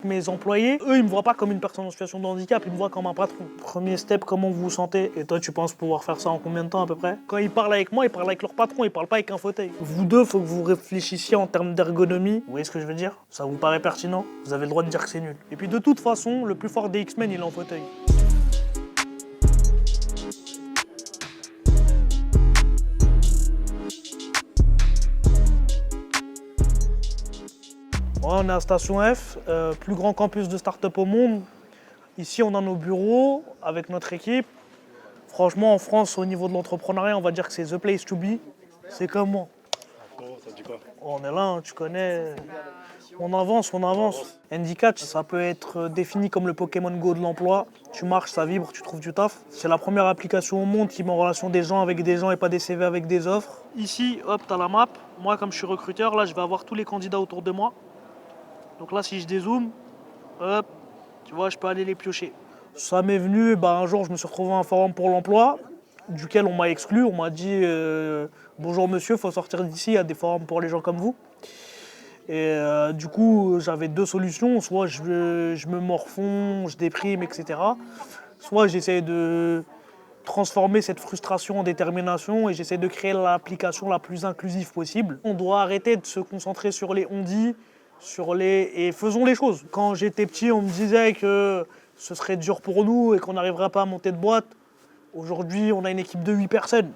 Mes employés, eux, ils me voient pas comme une personne en situation de handicap, ils me voient comme un patron. Premier step, comment vous vous sentez? Et toi, tu penses pouvoir faire ça en combien de temps à peu près? Quand ils parlent avec moi, ils parlent avec leur patron, ils parlent pas avec un fauteuil. Vous deux, faut que vous réfléchissiez en termes d'ergonomie. Vous voyez ce que je veux dire? Ça vous paraît pertinent? Vous avez le droit de dire que c'est nul. Et puis de toute façon, le plus fort des X-Men, il est en fauteuil. Ouais, on est à Station F, plus grand campus de start-up au monde. Ici, on a nos bureaux avec notre équipe. Franchement, en France, au niveau de l'entrepreneuriat, on va dire que c'est the place to be. C'est comment? Ça dit quoi? On est là, hein, tu connais. On avance, on avance. Handicatch, ça peut être défini comme le Pokémon Go de l'emploi. Tu marches, ça vibre, tu trouves du taf. C'est la première application au monde qui met en relation des gens avec des gens et pas des CV avec des offres. Ici, hop, t'as la map. Moi, comme je suis recruteur, là, je vais avoir tous les candidats autour de moi. Donc là, si je dézoome, hop, tu vois, je peux aller les piocher. Ça m'est venu, un jour, je me suis retrouvé à un forum pour l'emploi, duquel on m'a exclu. On m'a dit bonjour monsieur, il faut sortir d'ici, il y a des forums pour les gens comme vous. Et du coup, j'avais deux solutions. Soit je me morfonds, je déprime, etc. Soit j'essaie de transformer cette frustration en détermination et j'essaie de créer l'application la plus inclusive possible. On doit arrêter de se concentrer sur les on-dit, et faisons les choses. Quand j'étais petit, on me disait que ce serait dur pour nous et qu'on n'arriverait pas à monter de boîte. Aujourd'hui, on a une équipe de 8 personnes.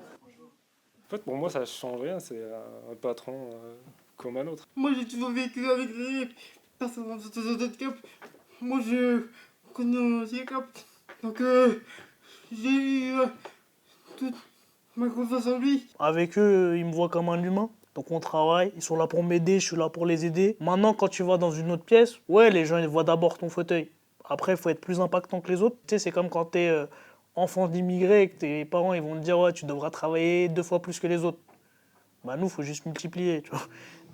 En fait, pour moi, ça ne change rien. C'est un patron comme un autre. Moi, j'ai toujours vécu avec les personnes en situation de handicap. Moi, je connais un handicap. Donc, j'ai eu toute ma confiance en lui. Avec eux, ils me voient comme un humain. Donc on travaille, ils sont là pour m'aider, je suis là pour les aider. Maintenant, quand tu vas dans une autre pièce, ouais, les gens ils voient d'abord ton fauteuil. Après, il faut être plus impactant que les autres. Tu sais, c'est comme quand tu es enfant d'immigrés et que tes parents ils vont te dire ouais, tu devras travailler 2 fois plus que les autres. Nous, il faut juste multiplier, tu vois.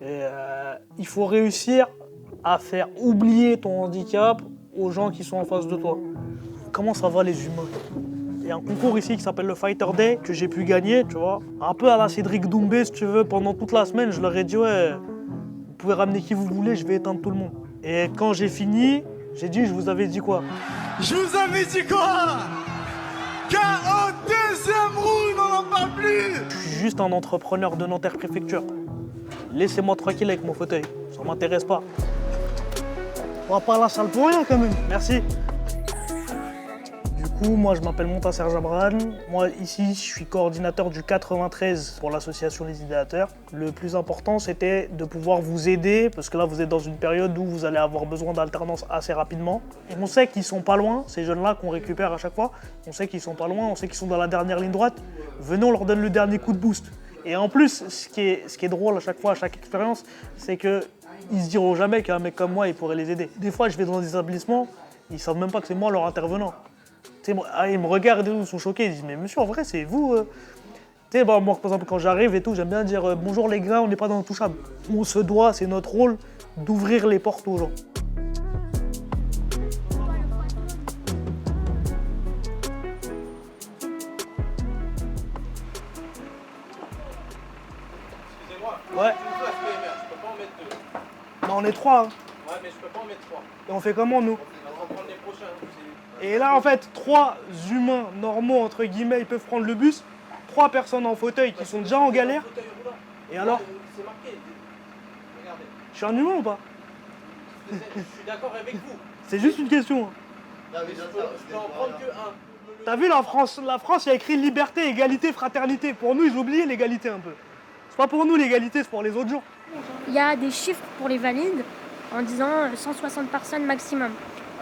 Et, il faut réussir à faire oublier ton handicap aux gens qui sont en face de toi. Comment ça va les humains? Il y a un concours ici qui s'appelle le Fighter Day que j'ai pu gagner, tu vois. Un peu à la Cédric Doumbé, si tu veux, pendant toute la semaine, je leur ai dit ouais, vous pouvez ramener qui vous voulez, je vais éteindre tout le monde. Et quand j'ai fini, j'ai dit je vous avais dit quoi? Je vous avais dit quoi? Qu'au deuxième round, on n'en parle plus. Je suis juste un entrepreneur de Nanterre Préfecture. Laissez-moi tranquille avec mon fauteuil, ça m'intéresse pas. On va pas à la salle pour rien quand même, merci. Du coup, moi je m'appelle Montasser Jabran. Moi ici, je suis coordinateur du 93 pour l'association Les Idéateurs. Le plus important, c'était de pouvoir vous aider, parce que là vous êtes dans une période où vous allez avoir besoin d'alternance assez rapidement. Et on sait qu'ils sont pas loin, ces jeunes-là qu'on récupère à chaque fois. On sait qu'ils sont pas loin, on sait qu'ils sont dans la dernière ligne droite. Venez, on leur donne le dernier coup de boost. Et en plus, ce qui est drôle à chaque fois, à chaque expérience, c'est qu'ils se diront jamais qu'un mec comme moi, il pourrait les aider. Des fois, je vais dans des établissements, ils savent même pas que c'est moi leur intervenant. Ils me regardent et ils sont choqués, ils disent mais monsieur en vrai c'est vous moi par exemple quand j'arrive et tout j'aime bien dire bonjour les gars, on n'est pas dans l'intouchable. On se doit, c'est notre rôle d'ouvrir les portes aux gens. Excusez-moi. Ouais. Je peux pas en mettre deux. On est 3 hein. Ouais, mais je peux pas en mettre trois. Et on fait comment nous? On va prendre les prochains. Et là en fait 3 humains normaux entre guillemets ils peuvent prendre le bus, 3 personnes en fauteuil qui sont déjà en galère. Et alors? C'est marqué. Regardez. Je suis un humain ou pas? Je suis d'accord avec vous. C'est juste une question. Hein. Mais je peux en prendre que un. T'as vu la France, il y a écrit liberté, égalité, fraternité. Pour nous, ils ont oublié l'égalité un peu. C'est pas pour nous l'égalité, c'est pour les autres gens. Il y a des chiffres pour les valides en disant 160 personnes maximum.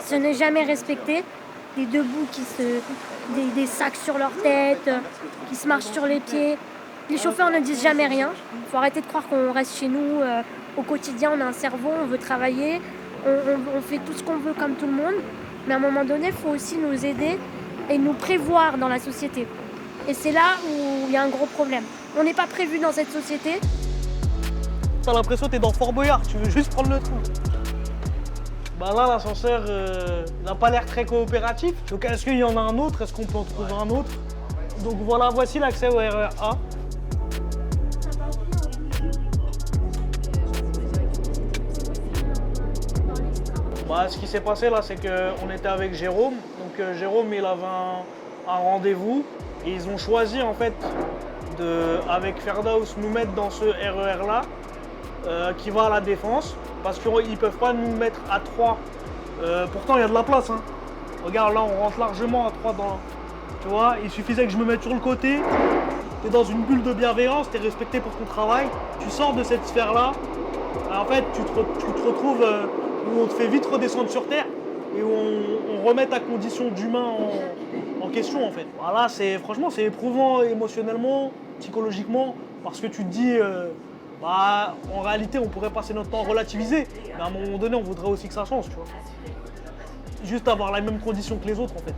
Ce n'est jamais respecté. Des debout des sacs sur leur tête, qui se marchent sur les pieds. Les chauffeurs ne disent jamais rien. Il faut arrêter de croire qu'on reste chez nous. Au quotidien, on a un cerveau, on veut travailler. On fait tout ce qu'on veut comme tout le monde. Mais à un moment donné, il faut aussi nous aider et nous prévoir dans la société. Et c'est là où il y a un gros problème. On n'est pas prévu dans cette société. T'as l'impression que t'es dans Fort Boyard, tu veux juste prendre le trou. Là, l'ascenseur n'a pas l'air très coopératif. Donc est-ce qu'il y en a un autre? Est-ce qu'on peut en trouver un autre? Donc voilà, voici l'accès au RER A. Bah, ce qui s'est passé là, c'est qu'on était avec Jérôme. Donc Jérôme, il avait un rendez-vous et ils ont choisi en fait avec Ferdaus nous mettre dans ce RER là qui va à la Défense parce qu'ils ne peuvent pas nous mettre à 3. Pourtant, il y a de la place. Hein. Regarde, là, on rentre largement à 3 dans. Tu vois, il suffisait que je me mette sur le côté. Tu es dans une bulle de bienveillance, tu es respecté pour ton travail. Tu sors de cette sphère-là. En fait, tu te retrouves où on te fait vite redescendre sur Terre et où on remet ta condition d'humain en question, en fait. Voilà, franchement, c'est éprouvant émotionnellement, psychologiquement, parce que tu te dis, en réalité, on pourrait passer notre temps à relativiser, mais à un moment donné, on voudrait aussi que ça change, tu vois. Juste avoir la même condition que les autres, en fait.